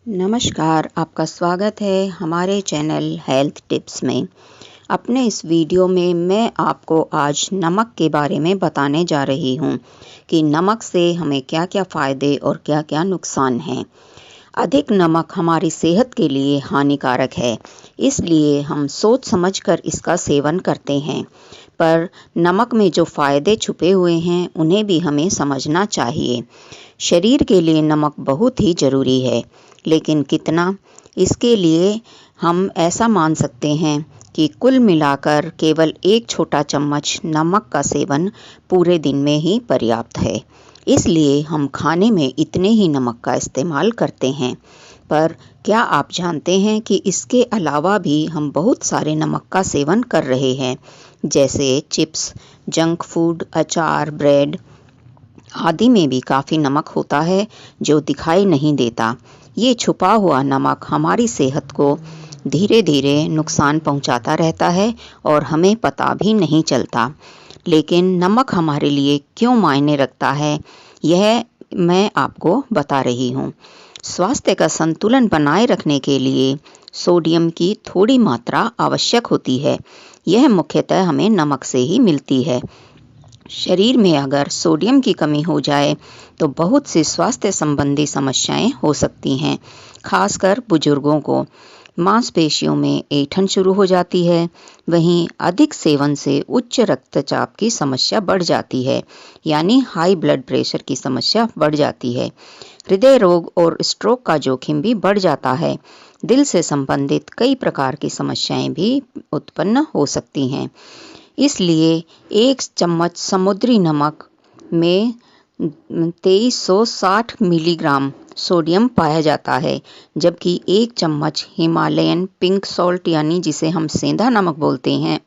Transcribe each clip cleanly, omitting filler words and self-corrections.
नमस्कार, आपका स्वागत है हमारे चैनल हेल्थ टिप्स में। अपने इस वीडियो में मैं आपको आज नमक के बारे में बताने जा रही हूँ कि नमक से हमें क्या-क्या फ़ायदे और क्या-क्या नुकसान हैं। अधिक नमक हमारी सेहत के लिए हानिकारक है, इसलिए हम सोच समझकर इसका सेवन करते हैं। पर नमक में जो फ़ायदे छुपे हुए हैं, उन्हें भी हमें समझना चाहिए। शरीर के लिए नमक बहुत ही ज़रूरी है, लेकिन कितना? इसके लिए हम ऐसा मान सकते हैं कि कुल मिलाकर केवल 1 छोटा चम्मच नमक का सेवन पूरे दिन में ही पर्याप्त है। इसलिए हम खाने में इतने ही नमक का इस्तेमाल करते हैं। पर क्या आप जानते हैं कि इसके अलावा भी हम बहुत सारे नमक का सेवन कर रहे हैं, जैसे चिप्स, जंक फूड, अचार, ब्रेड आदि में भी काफ़ी नमक होता है जो दिखाई नहीं देता। ये छुपा हुआ नमक हमारी सेहत को धीरे-धीरे नुकसान पहुंचाता रहता है और हमें पता भी नहीं चलता। लेकिन नमक हमारे लिए क्यों मायने रखता है, यह मैं आपको बता रही हूँ। स्वास्थ्य का संतुलन बनाए रखने के लिए सोडियम की थोड़ी मात्रा आवश्यक होती है। यह मुख्यतः हमें नमक से ही मिलती है। शरीर में अगर सोडियम की कमी हो जाए तो बहुत सी स्वास्थ्य संबंधी समस्याएं हो सकती हैं, खासकर बुजुर्गों को। मांसपेशियों में ऐंठन शुरू हो जाती है। वहीं अधिक सेवन से उच्च रक्तचाप की समस्या बढ़ जाती है, यानी हाई ब्लड प्रेशर की समस्या बढ़ जाती है। हृदय रोग और स्ट्रोक का जोखिम भी बढ़ जाता है। दिल से संबंधित कई प्रकार की समस्याएं भी उत्पन्न हो सकती हैं। इसलिए 1 चम्मच समुद्री नमक में 2360 मिलीग्राम सोडियम पाया जाता है, जबकि 1 चम्मच हिमालयन पिंक सॉल्ट यानी जिसे हम सेंधा नमक बोलते हैं,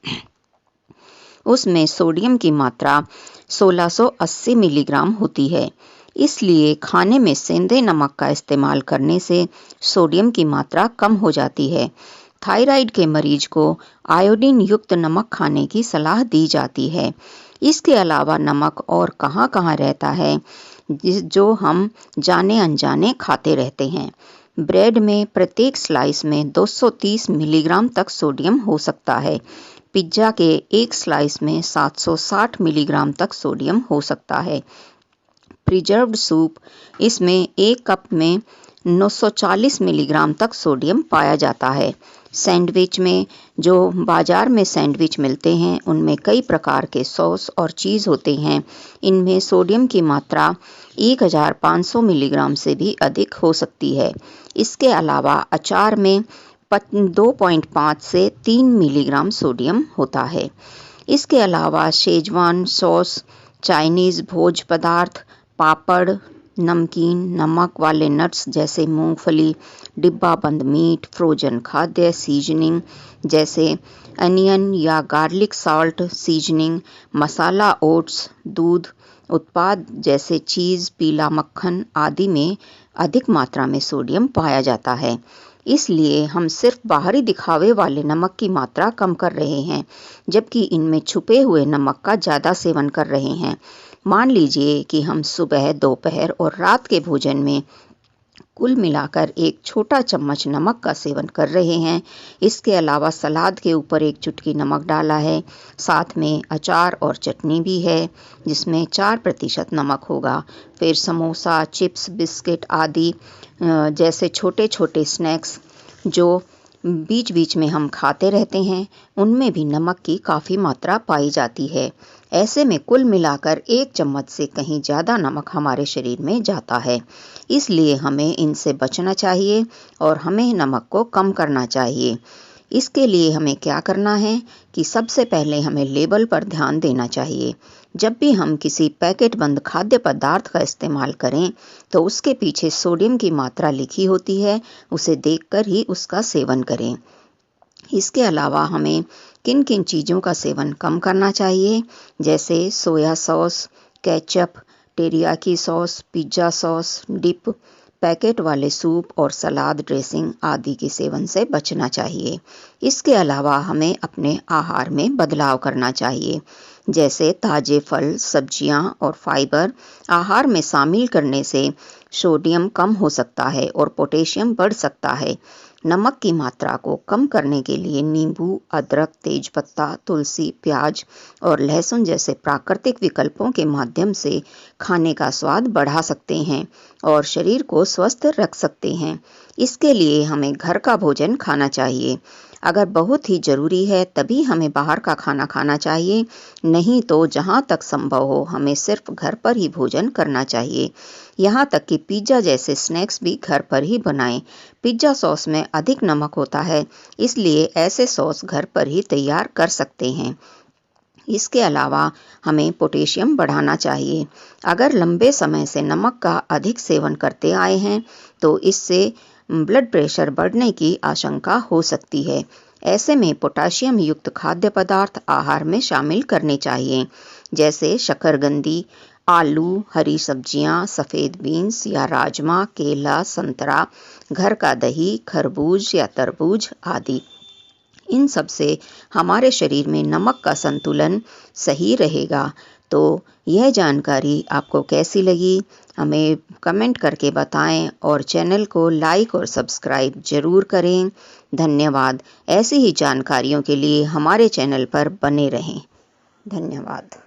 उसमें सोडियम की मात्रा 1680 मिलीग्राम होती है। इसलिए खाने में सेंधे नमक का इस्तेमाल करने से सोडियम की मात्रा कम हो जाती है। थायराइड के मरीज को आयोडीन युक्त नमक खाने की सलाह दी जाती है। इसके अलावा नमक और कहाँ-कहाँ रहता है, जो हम जाने अनजाने खाते रहते हैं। ब्रेड में प्रत्येक स्लाइस में 230 मिलीग्राम तक सोडियम हो सकता है। पिज्जा के एक स्लाइस में 760 मिलीग्राम तक सोडियम हो सकता है। प्रिजर्व्ड सूप, इसमें 1 कप में 940 मिलीग्राम तक सोडियम पाया जाता है। सैंडविच में, जो बाजार में सैंडविच मिलते हैं, उनमें कई प्रकार के सॉस और चीज़ होते हैं। इनमें सोडियम की मात्रा 1500 मिलीग्राम से भी अधिक हो सकती है। इसके अलावा अचार में 2.5 से 3 मिलीग्राम सोडियम होता है। इसके अलावा शेजवान सॉस, चाइनीज़ भोज्य पदार्थ, पापड़, नमकीन, नमक वाले नट्स जैसे मूंगफली, डिब्बाबंद मीट, फ्रोजन खाद्य सीजनिंग जैसे अनियन या गार्लिक सॉल्ट सीजनिंग, मसाला ओट्स, दूध उत्पाद जैसे चीज़, पीला मक्खन आदि में अधिक मात्रा में सोडियम पाया जाता है। इसलिए हम सिर्फ बाहरी दिखावे वाले नमक की मात्रा कम कर रहे हैं, जबकि इनमें छुपे हुए नमक का ज़्यादा सेवन कर रहे हैं। मान लीजिए कि हम सुबह, दोपहर और रात के भोजन में कुल मिलाकर 1 छोटा चम्मच नमक का सेवन कर रहे हैं। इसके अलावा सलाद के ऊपर 1 चुटकी नमक डाला है। साथ में अचार और चटनी भी है, जिसमें 4% नमक होगा। फिर समोसा, चिप्स, बिस्किट आदि जैसे छोटे-छोटे स्नैक्स जो बीच-बीच में हम खाते रहते हैं, उनमें भी नमक की काफ़ी मात्रा पाई जाती है। ऐसे में कुल मिलाकर 1 चम्मच से कहीं ज़्यादा नमक हमारे शरीर में जाता है। इसलिए हमें इनसे बचना चाहिए और हमें नमक को कम करना चाहिए। इसके लिए हमें क्या करना है कि सबसे पहले हमें लेबल पर ध्यान देना चाहिए। जब भी हम किसी पैकेट बंद खाद्य पदार्थ का इस्तेमाल करें, तो उसके पीछे सोडियम की मात्रा लिखी होती है, उसे देखकर ही उसका सेवन करें। इसके अलावा हमें किन-किन चीज़ों का सेवन कम करना चाहिए, जैसे soya sauce, ketchup, teriyaki sauce, pizza sauce, dip, packet वाले सूप और सलाद ड्रेसिंग आदि के सेवन से बचना चाहिए। इसके अलावा हमें अपने आहार में बदलाव करना चाहिए, जैसे ताज़े फल, सब्जियां और फाइबर आहार में शामिल करने से सोडियम कम हो सकता है और पोटेशियम बढ़ सकता है। नमक की मात्रा को कम करने के लिए नींबू, अदरक, तेजपत्ता, तुलसी, प्याज और लहसुन जैसे प्राकृतिक विकल्पों के माध्यम से खाने का स्वाद बढ़ा सकते हैं और शरीर को स्वस्थ रख सकते हैं। इसके लिए हमें घर का भोजन खाना चाहिए। अगर बहुत ही ज़रूरी है तभी हमें बाहर का खाना खाना चाहिए, नहीं तो जहाँ तक संभव हो हमें सिर्फ घर पर ही भोजन करना चाहिए। यहाँ तक कि पिज़्ज़ा जैसे स्नैक्स भी घर पर ही बनाएं। पिज़्ज़ा सॉस में अधिक नमक होता है, इसलिए ऐसे सॉस घर पर ही तैयार कर सकते हैं। इसके अलावा हमें पोटेशियम बढ़ाना चाहिए। अगर लंबे समय से नमक का अधिक सेवन करते आए हैं तो इससे ब्लड प्रेशर बढ़ने की आशंका हो सकती है। ऐसे में पोटेशियम युक्त खाद्य पदार्थ आहार में शामिल करने चाहिए, जैसे शकरकंदी, आलू, हरी सब्जियां, सफ़ेद बीन्स या राजमा, केला, संतरा, घर का दही, खरबूज या तरबूज आदि। इन सब से हमारे शरीर में नमक का संतुलन सही रहेगा। तो यह जानकारी आपको कैसी लगी हमें कमेंट करके बताएं और चैनल को लाइक और सब्सक्राइब ज़रूर करें। धन्यवाद। ऐसी ही जानकारियों के लिए हमारे चैनल पर बने रहें। धन्यवाद।